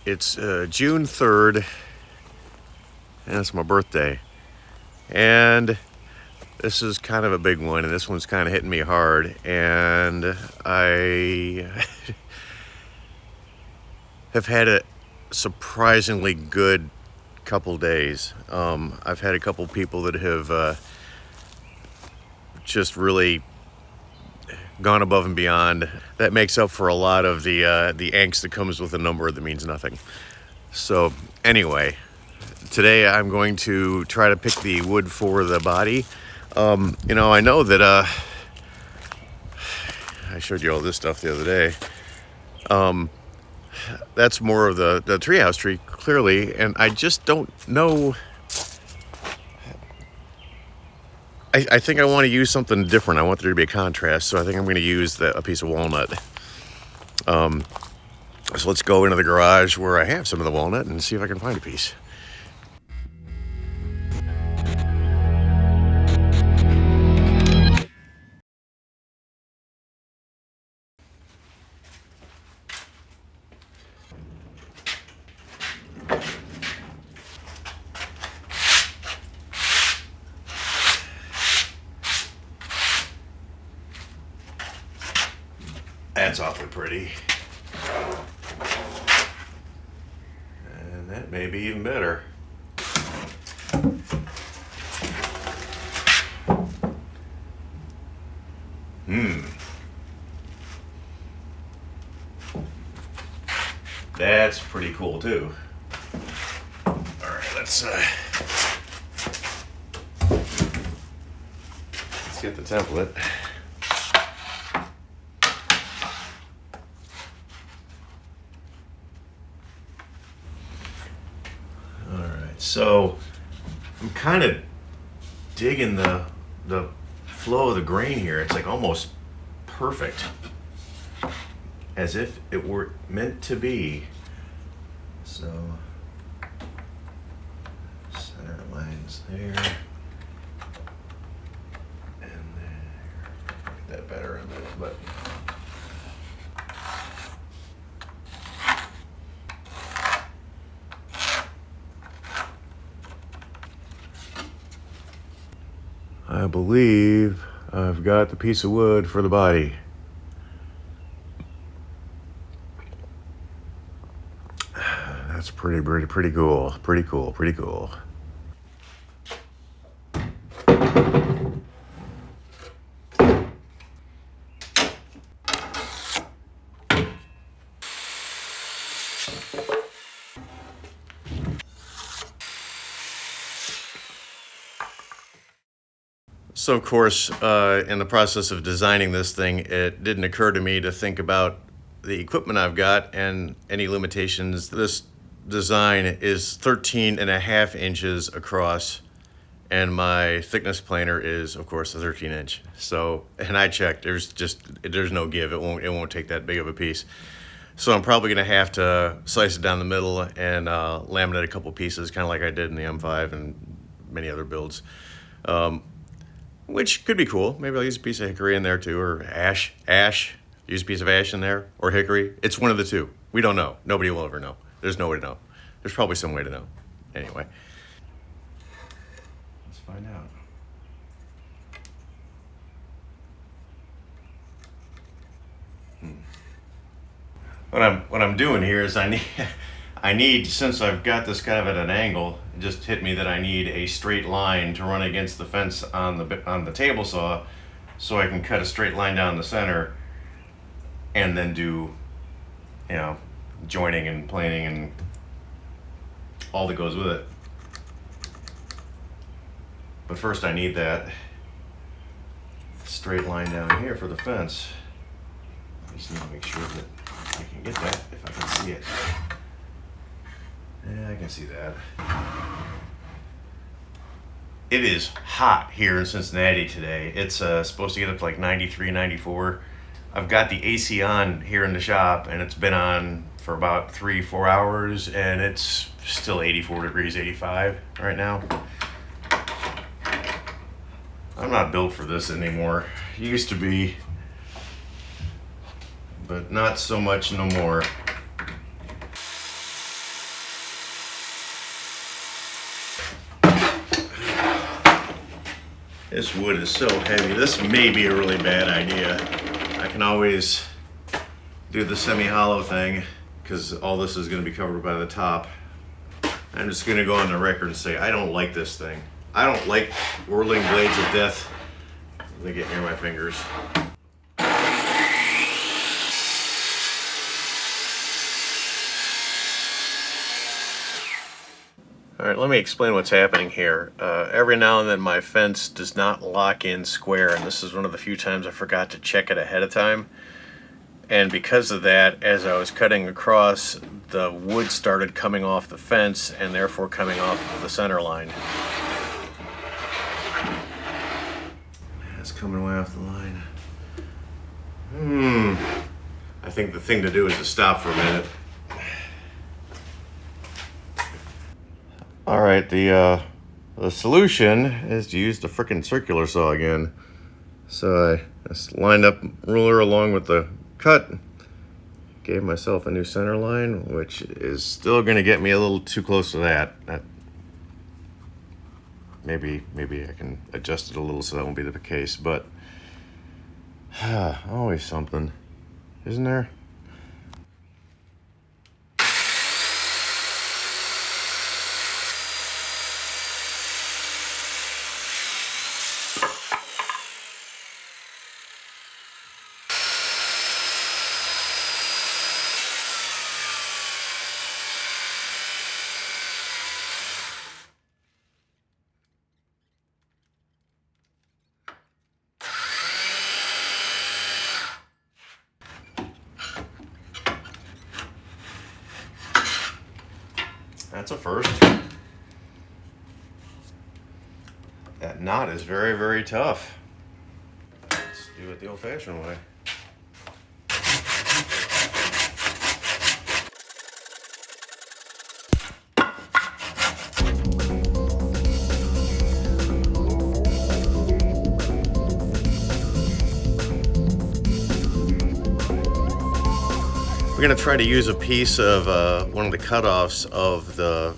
It's June 3rd, and it's my birthday. And this is kind of a big one, and this one's kind of hitting me hard. And I have had a surprisingly good couple days. I've had a couple people that have just really gone above and beyond. That makes up for a lot of the angst that comes with a number that means nothing. So anyway, today I'm going to try to pick the wood for the body. I know that I showed you all this stuff the other day. That's more of the treehouse tree, clearly, and I just don't know. I think I want to use something different. I want there to be a contrast, so I think I'm going to use a piece of walnut. So let's go into the garage where I have some of the walnut and see if I can find a piece. That's awfully pretty. And that may be even better. That's pretty cool too. Alright, let's get the template. So I'm kind of digging the flow of the grain here. It's like almost perfect, as if it were meant to be. So center lines there and there. Get that better in a minute, but. I believe I've got the piece of wood for the body. That's pretty cool. Pretty cool. So of course, in the process of designing this thing, it didn't occur to me to think about the equipment I've got and any limitations. This design is 13.5 inches across, and my thickness planer is, of course, a 13-inch. So, and I checked, there's no give. It won't take that big of a piece. So I'm probably gonna have to slice it down the middle and laminate a couple pieces, kind of like I did in the M5 and many other builds. Which could be cool. Maybe I'll use a piece of hickory in there too, or ash. Use a piece of ash in there, or hickory. It's one of the two. We don't know. Nobody will ever know. There's no way to know. There's probably some way to know. Anyway, let's find out. What I'm doing here is I need, since I've got this kind of at an angle, it just hit me that I need a straight line to run against the fence on the table saw, so I can cut a straight line down the center and then do, joining and planing and all that goes with it. But first I need that straight line down here for the fence. I just need to make sure that I can get that if I can see it. Yeah, I can see that. It is hot here in Cincinnati today. It's supposed to get up to like 93, 94. I've got the AC on here in the shop, and it's been on for about 3-4 hours, and it's still 84 degrees, 85 right now. I'm not built for this anymore. Used to be, but not so much no more. This wood is so heavy. This may be a really bad idea. I can always do the semi-hollow thing because all this is going to be covered by the top. I'm just going to go on the record and say I don't like this thing. I don't like whirling blades of death. They get near my fingers. All right, let me explain what's happening here. Every now and then my fence does not lock in square, and this is one of the few times I forgot to check it ahead of time. And because of that, as I was cutting across, the wood started coming off the fence and therefore coming off the center line. That's coming way off the line. I think the thing to do is to stop for a minute. All right, the solution is to use the frickin' circular saw again. So I just lined up ruler along with the cut, gave myself a new center line, which is still going to get me a little too close to that. Maybe I can adjust it a little so that won't be the case, but always something, isn't there? That's a first. That knot is very, very tough. Let's do it the old-fashioned way. We're gonna try to use a piece of one of the cutoffs of the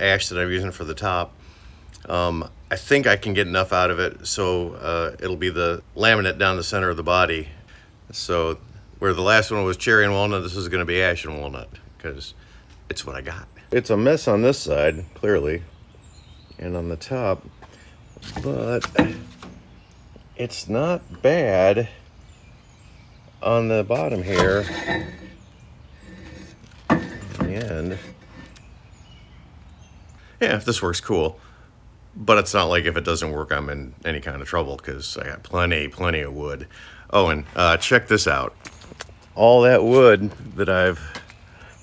ash that I'm using for the top. I think I can get enough out of it so it'll be the laminate down the center of the body. So where the last one was cherry and walnut, this is gonna be ash and walnut because it's what I got. It's a mess on this side, clearly, and on the top, but it's not bad on the bottom here. And yeah, if this works, cool. But it's not like if it doesn't work, I'm in any kind of trouble because I got plenty of wood. Oh, and check this out. All that wood that I've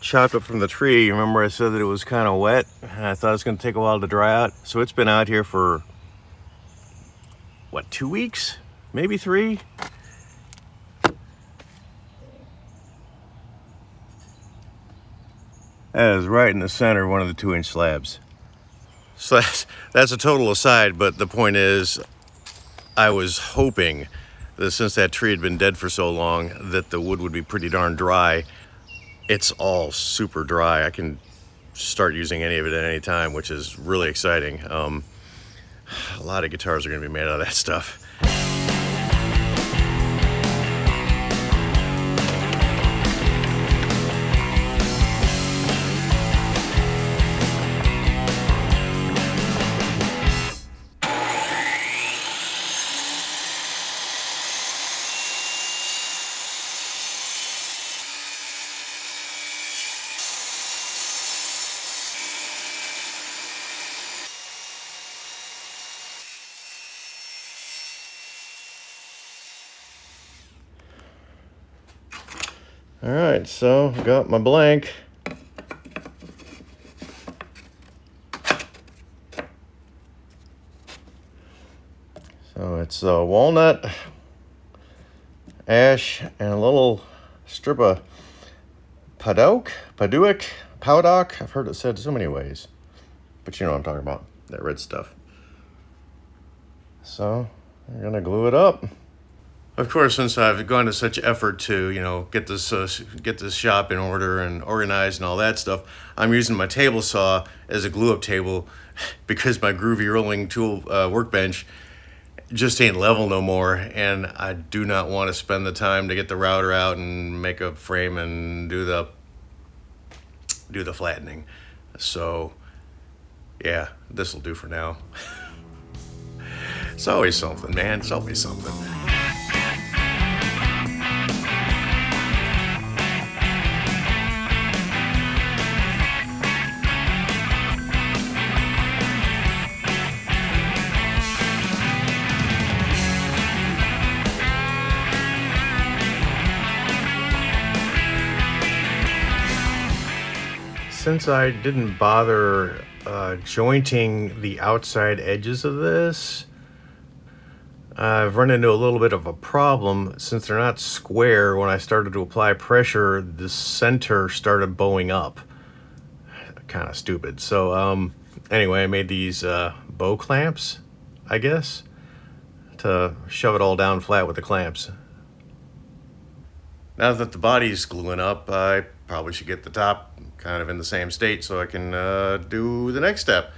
chopped up from the tree, remember I said that it was kind of wet? And I thought it was going to take a while to dry out. So it's been out here for, what, 2 weeks? Maybe 3? That is right in the center of one of the 2-inch slabs. So that's a total aside, but the point is, I was hoping that since that tree had been dead for so long, that the wood would be pretty darn dry. It's all super dry. I can start using any of it at any time, which is really exciting. A lot of guitars are gonna be made out of that stuff. All right, so got my blank. So it's walnut, ash, and a little strip of Paddock. I've heard it said so many ways, but you know what I'm talking about, that red stuff. So I'm gonna glue it up. Of course, since I've gone to such effort to, get this shop in order and organized and all that stuff, I'm using my table saw as a glue-up table because my groovy rolling tool workbench just ain't level no more, and I do not want to spend the time to get the router out and make a frame and do the flattening. So yeah, this will do for now. It's always something, man. It's always something. Since I didn't bother jointing the outside edges of this, I've run into a little bit of a problem. Since they're not square, when I started to apply pressure, the center started bowing up. Kind of stupid. So anyway, I made these bow clamps, I guess, to shove it all down flat with the clamps. Now that the body's gluing up, I probably should get the top kind of in the same state so I can do the next step.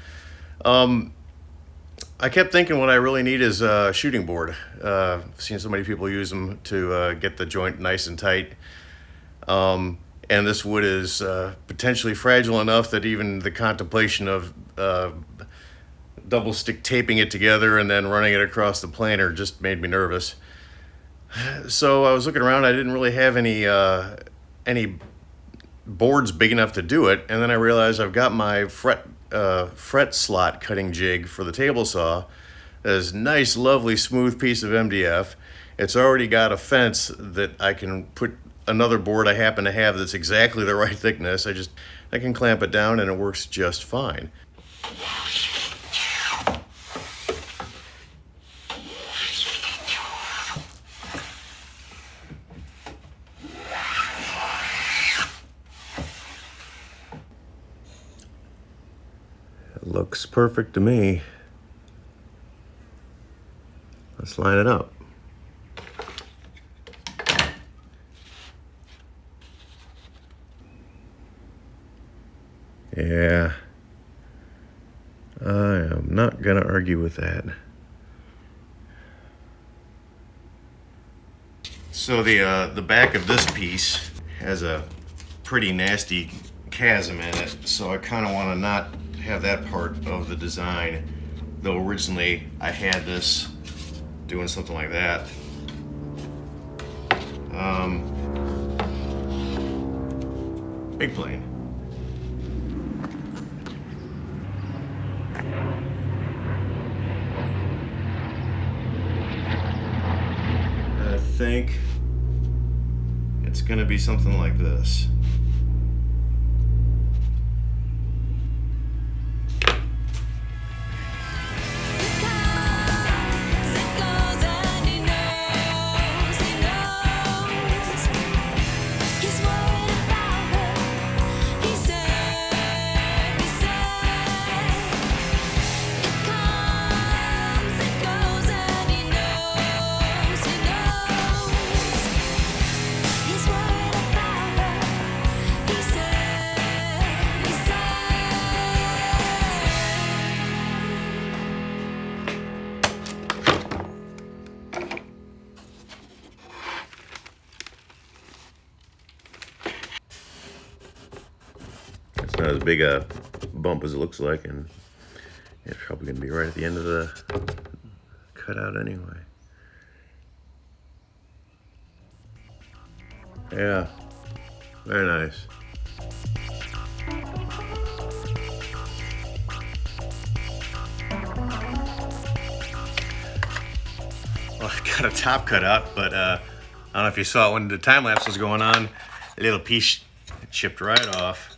I kept thinking what I really need is a shooting board. I've seen so many people use them to get the joint nice and tight. And this wood is potentially fragile enough that even the contemplation of double stick taping it together and then running it across the planer just made me nervous. So I was looking around. I didn't really have any boards big enough to do it, and then I realized I've got my fret slot cutting jig for the table saw. This nice, lovely, smooth piece of MDF. It's already got a fence that I can put another board I happen to have that's exactly the right thickness. I can clamp it down and it works just fine. Looks perfect to me. Let's line it up. Yeah, I am not gonna argue with that. So the back of this piece has a pretty nasty chasm in it, so I kind of want to not have that part of the design, though originally I had this doing something like that. Big plane. I think it's gonna be something like this. It's not as big a bump as it looks like, and it's probably going to be right at the end of the cutout anyway. Yeah, very nice. Well, I got a top cut out, but I don't know if you saw it when the time lapse was going on. A little piece chipped right off,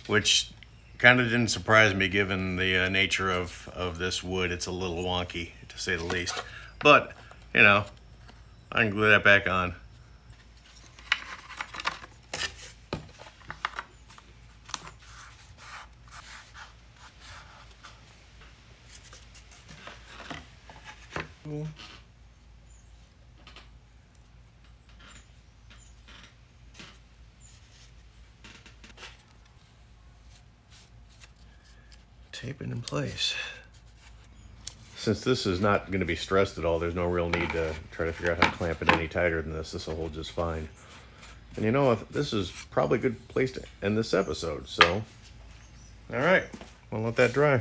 which kind of didn't surprise me given the nature of this wood. It's a little wonky, to say the least. But, you know, I can glue that back on. Cool. Tape it in place. since this is not going to be stressed at all, there's no real need to try to figure out how to clamp it any tighter than this. This will hold just fine. And you know, this is probably a good place to end this episode. So, all right, we'll let that dry.